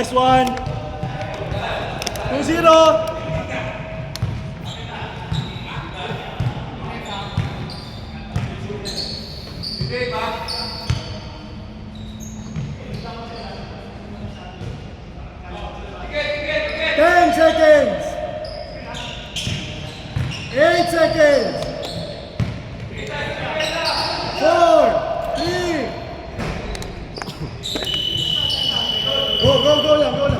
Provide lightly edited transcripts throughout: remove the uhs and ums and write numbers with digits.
Nice one. 2-0. Ten seconds. 8 seconds. 4, 3. Go lang, go lang.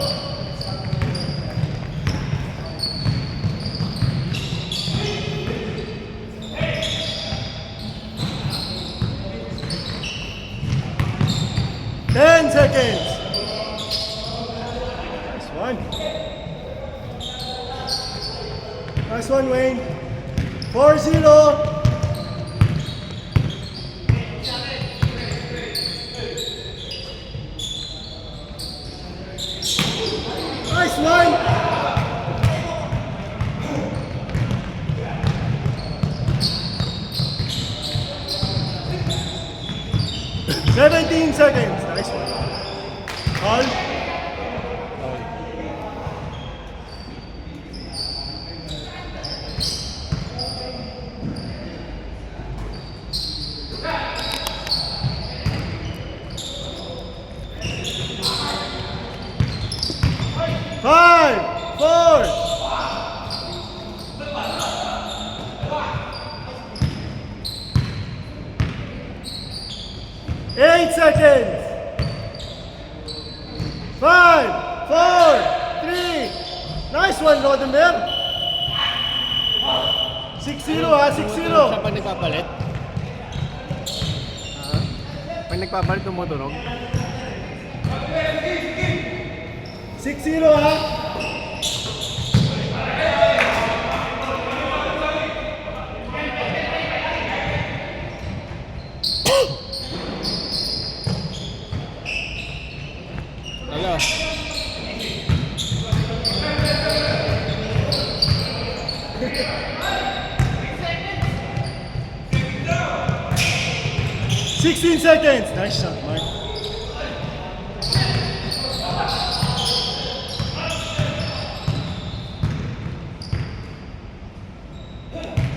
Ten seconds. Nice one. Nice one, Wayne. 4-0. Nice one. Seventeen seconds. Nice one. All. Five, 4. 8 seconds. 5, 4, 3. Nice one, Rodemir. 6-0 ha, 6-0. Sa pag nagpapalit? Pag nagpapalit, tumutunog? 6-0 ha. Hello. Sixteen seconds. Nice shot, Mark.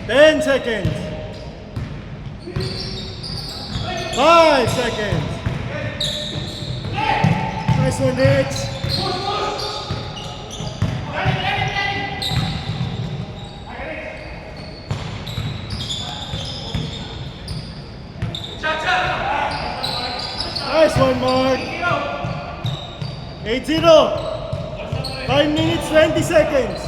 Ten seconds. 5 seconds. Nice one, Rich. Nice one, Mark. 8-0. 5 minutes, 20 seconds.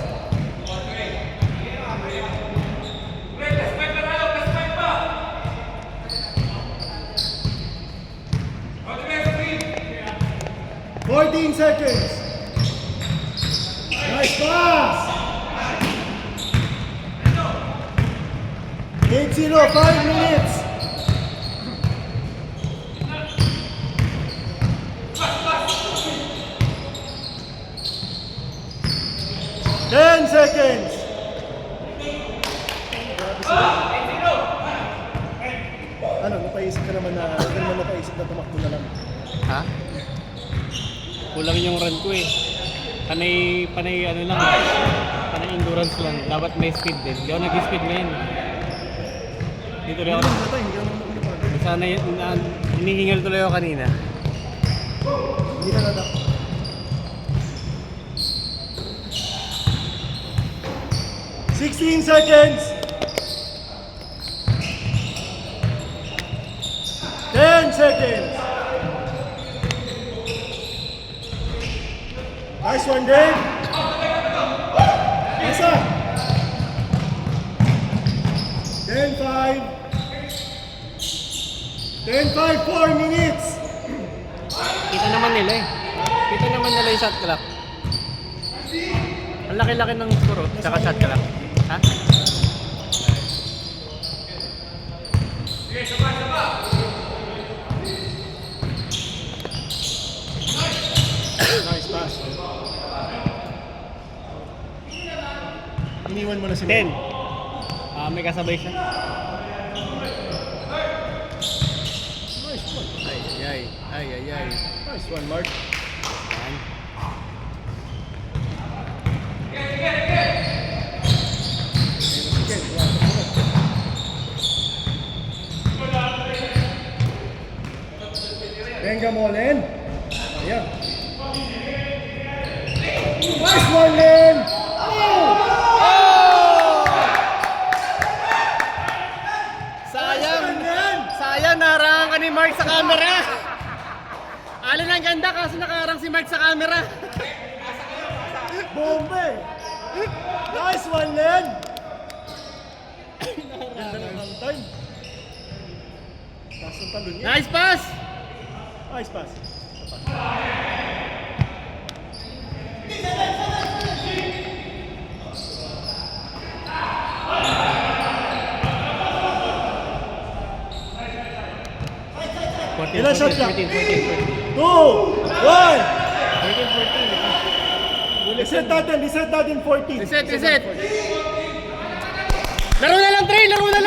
Fourteen seconds. Nice pass. 8-0, 5 minutes. Ten seconds. Ano, napaisip ka naman na, tumakbo na lang. Ha? Kulang yung run ko eh. Panay ano lang. Panay endurance lang. Dapat may speed din. Hindi ako nag-speed ngayon. Dito tuloy ako. Sana hinihingal tuloy ako kanina. Hindi na nadak. Sixteen seconds. 10 seconds. Nice one, Dave. Nasa. 10-5. 10-5, 4 minutes. Kita naman nila eh. Kita naman nila yung shot clock. Ang laki-laki ng score oh. Tsaka shot clock. Ha? Nice pass. Iniwan mo na si 10. May kasabay siya. Nice one. Ay. Nice one, Mark. Yan. Benga mo, Len. Ayan. Nice one, Len. Sayang naharangan ka ni Mark sa camera. Alin ang ganda kasi nakaharang si Mark sa camera. Bombe. Nice one, Len. Ganda ng hang time. Taas ng talon niya. Nice pass! Nice pass. Ilan shot ka? 14. 2, 1. Reset natin 14. Reset. Laro na lang, Trey! Laro na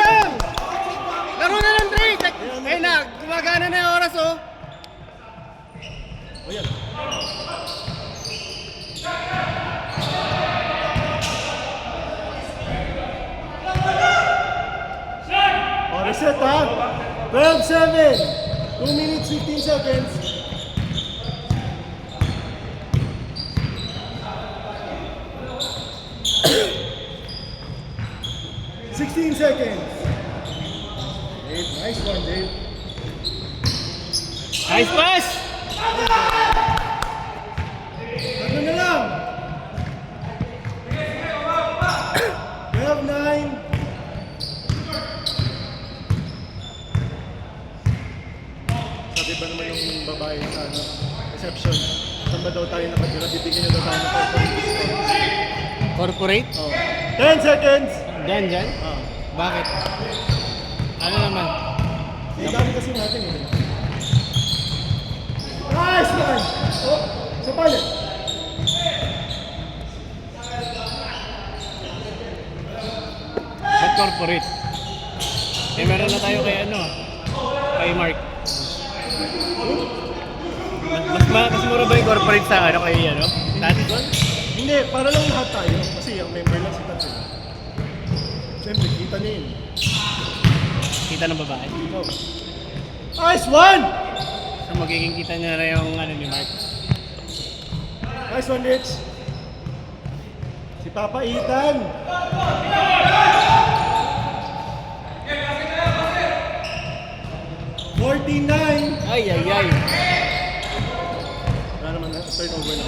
lang, Trey! Ayun na, gumagana na yung oras, oh. Ayan. Reset ha. 12-7. 2 minutes 15 seconds. Seconds. Dave, nice one, Dave. Nice pass! Ano na lang? We have 9. Sabi ba naman yung babae sa reception? Saan ba daw tayo nakatira? Bibigyan nyo daw tayo ng Corporate? Oh. 10 seconds. Dyan? Oh. Bakit? Ano naman? Dami kasi natin eh. Nice one! Oh, sa palit. Ba't corporate? Eh, meron na tayo kay kay Mark. Mas mura ba yung corporate sa kay Dati doon? Hindi, para lang lahat tayo. Kasi ang member lang si Tatsi. Siyempre, kita niya yun. Kita ng babae. Oh. Nice one! So magiging kita niya na yung ni Mark. Nice one, Rich. Si Papa Ethan. Ay. Wala naman, turnover na.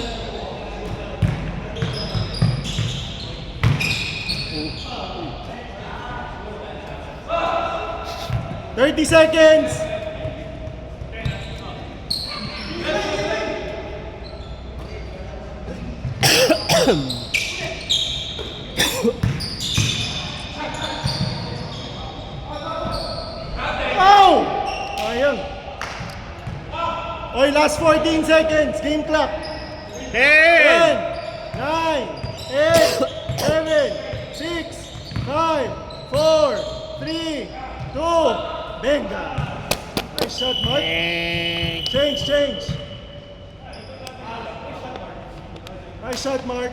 Oh. 30 seconds! Oh! Ayun. Oy, last 14 seconds. Game clock. 10, 9, 8, 7, 6, 5, 4, 3, 2, Benga. Nice shot, Mark. Change. Nice shot, Mark.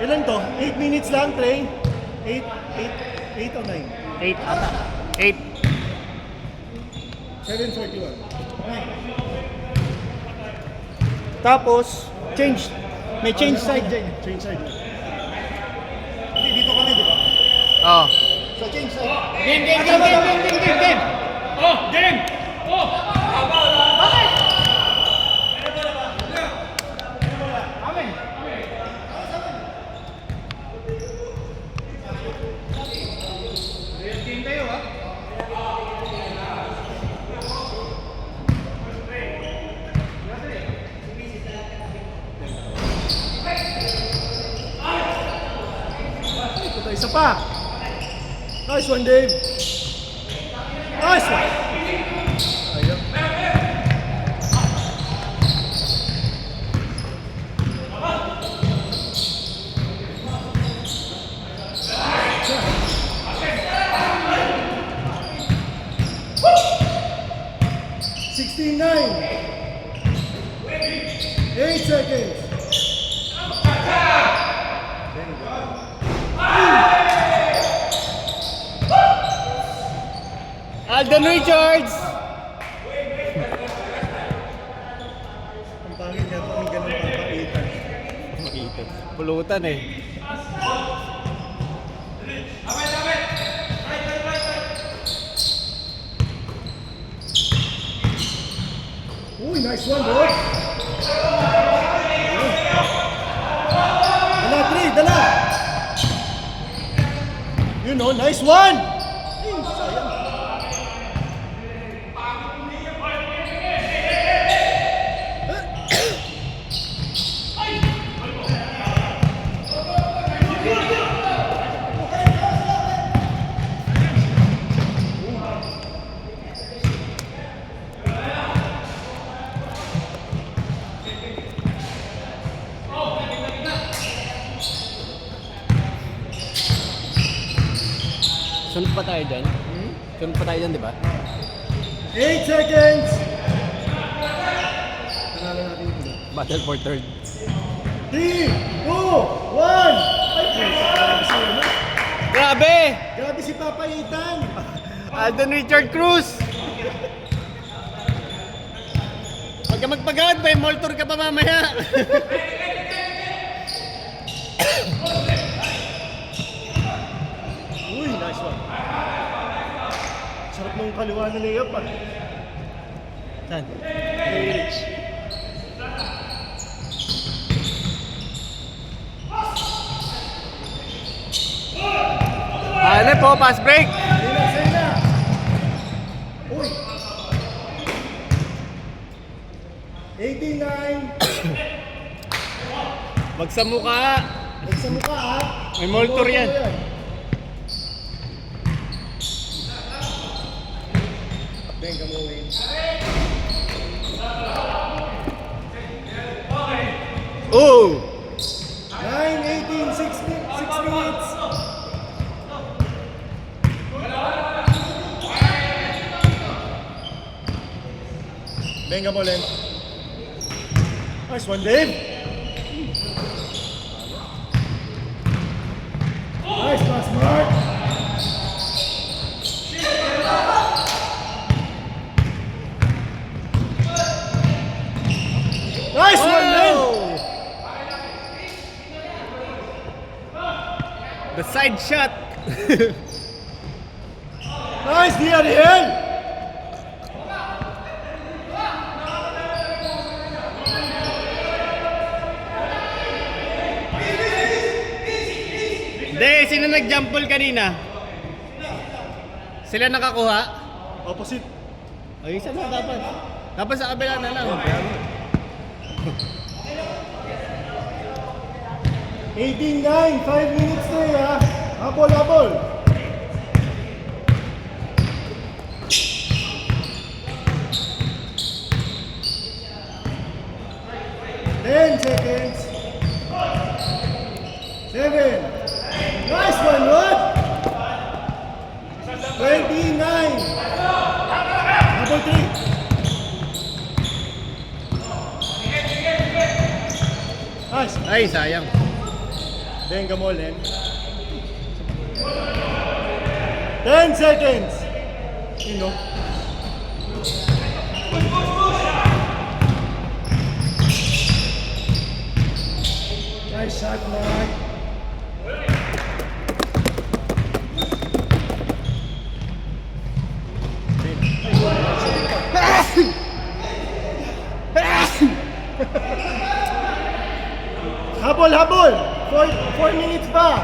Ilan to? 8 minutes lang, Trey. 8 or 9? 8 ata. 8. 7:41. Tapos, change. May change side dyan. Change side na. Hindi, dito kami, di ba? Oh. So, change side. Game. Oh, game. Oh. Bakit? Amen. Game tayo, ha? Ito, isa pa. Nice one, Dave. Nice one. Ayun. $16-9. 8 seconds. Alden Richards! Pulutan eh. Uy, nice one, boy. Dala, 3, dala. You know, nice one. Ay, sayang. Sunod pa tayo dyan? Sunod pa tayo dyan, di ba? 8 seconds. Panalo natin ito. Battle for third. 3, 2, 1. Ay, grabe si ano? Grabe! Grabe si Papa Ethan. Alden Richard Cruz! Huwag ka magpagawad, may mall tour ka pa mamaya. Uy, nice one. Sarap nung kaliwa na layup ah. Saan? Hey, Rich. Ano po, pass break! Sa'yo na. Uy. 89. Wag sa mukha! Huwag sa mukha ah. May mall tour yan. Benga mo, Wayne. Oh! 9, 18, 6 minutes. Benga mo, Len. Nice one, Dave. Nice pass, Mark. Nice one, Len. The side shot! Nice, Ariel. Hindi, sino nag-jump ball kanina? Sila nakakuha? Opposite. Ay, isa na dapat. Dapat sa kabila na lang. 18-9, 5 minutes na ah. Habol, habol. Ten seconds. 7. Nice one, Rod. 29. Habol 3. Nice. Ay, sayang. Benga mo, Len. 10 seconds. You know. Nice shot, Mark. Habol, habol! 4 minutes pa!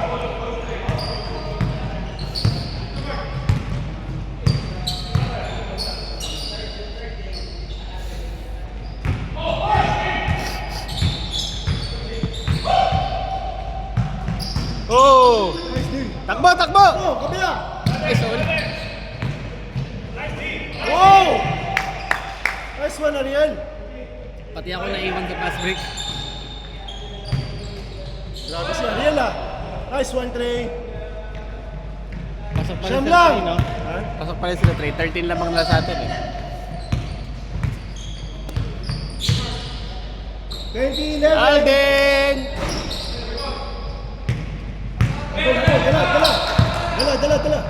Oh! Nice deal. Takbo, takbo! Oh, kabila! Ay, sorry. Wow! Nice one, Ariel. Pati ako naiwan sa pass break. Grabe si Ariel ah. Nice one, Trey. Pasok pa rin Siyam sila lang. Trey, no? Ha? Pasok pa rin sila Trey. 13 lamang na sa atin eh. 20-11. Alden! Dala, dala. Dala, dala, dala.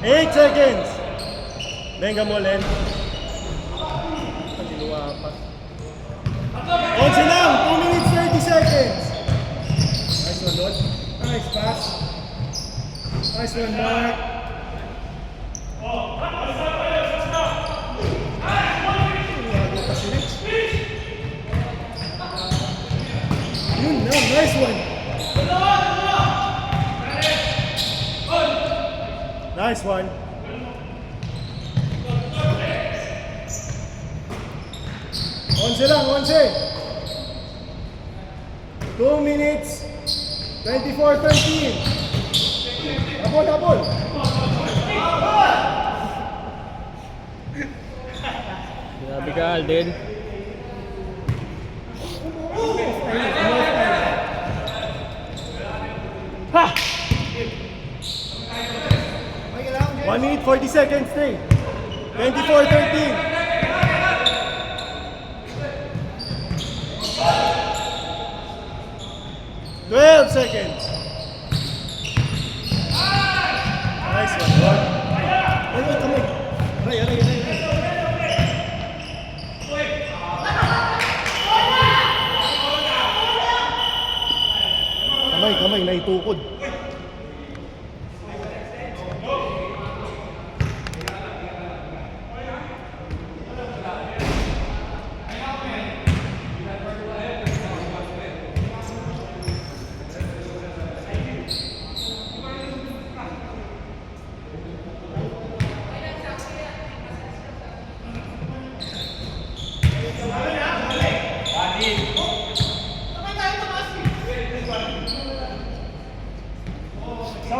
8 seconds. Benga mo, Len. Paniluwa pa. 11 lang. 2 minutes 30 seconds. Nice one, Lord. Nice pass. Nice one, Mark. Luwago pa si Rich. Yun na, nice one. Nice one. Onse lang, onse. 2 minutes 24-13. Double. Grabe ka, Alden. Ha! 1 minute 40 seconds, stay. 24-13. 12 seconds. Nice one, Lord. Ay, kamay. Aray. Kamay, naitukod.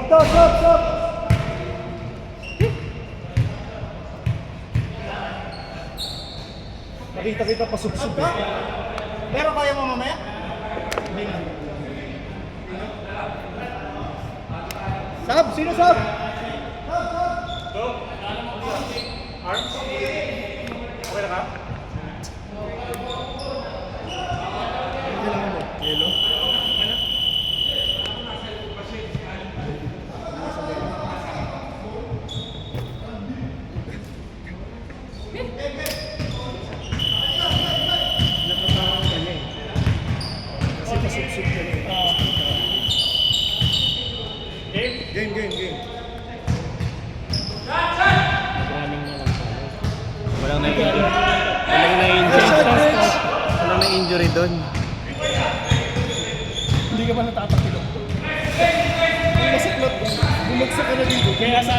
Stop. Nakita kita pasubsub eh. Pero kaya mo mamaya? Hindi na. Sab! Sino sab? Arms? Okay na ka? Kailangan mo. Yellow. Natatakot ka niya eh. Kasi pasubsub ka niya eh. Game. Running na lang tayo. Walang na-injury doon. Hindi ka ba natatakilo? Masaklap yan. Bumagsak ka na dito. Kaya sa...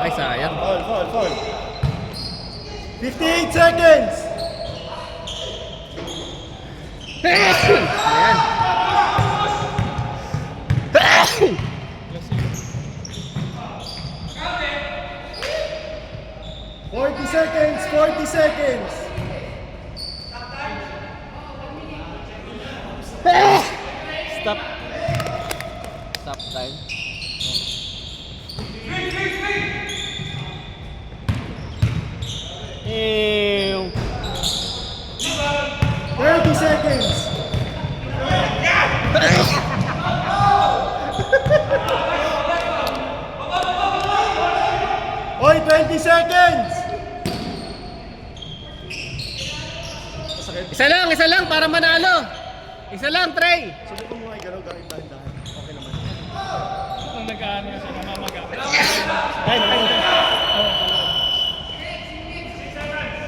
Ay, sayang. Foul. 58 seconds! Ayan. 40 seconds! Stop time. Ew. 30 seconds! Oy, 20 seconds! Isa lang para manalo. Isa lang, Trey. Subukan mo nga i-galaw gamit dahan-dahan. Okay naman. Kung nag-ano siya, namamaga. Ay.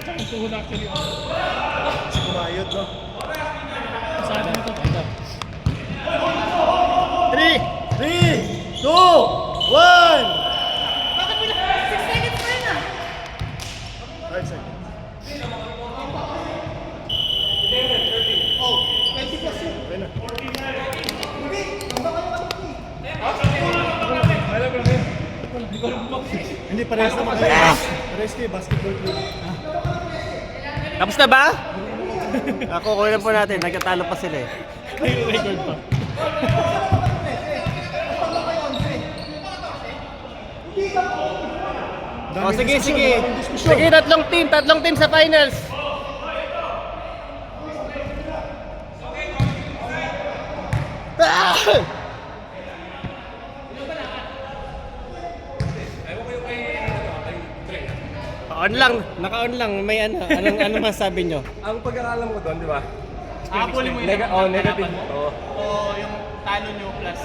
Ang tuhod actually. Kasi kumayot, no? Sana mo ito. 3, 2, 1! Bakit mo 6 seconds pa yun ah? 5 seconds. Oh, 20 plus yun. Okay na. Hindi, parehas naman kayo. Parehas kayo, basketball player. Tapos na ba? Ako, kunin po natin. Nagkatalo pa sila eh. Kayo record pa. O sige. Sige, tatlong team sa finals. On lang, naka-on lang. May anong masasabi nyo? Ang pagkakalam ko doon, di ba? Habulin mo yung Negative. Oo. O yung talo nyo plus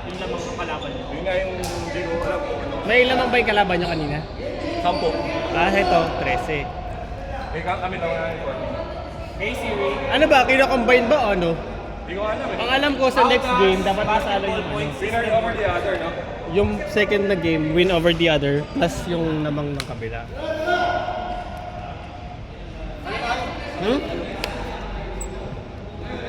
yung lamang ng kalaban nyo. Yun nga yung hindi ko alam kung ano. May lamang ba yung kalaban nyo kanina? 10. Ito, 13. Kami lang nga yun. Ano ba? Kino-combine ba o ano? Hindi ko alam eh. Ang alam ko sa next game, dapat masalo yung Winner over the other, no? yung second na game, win over the other, plus yung namang ng kabila.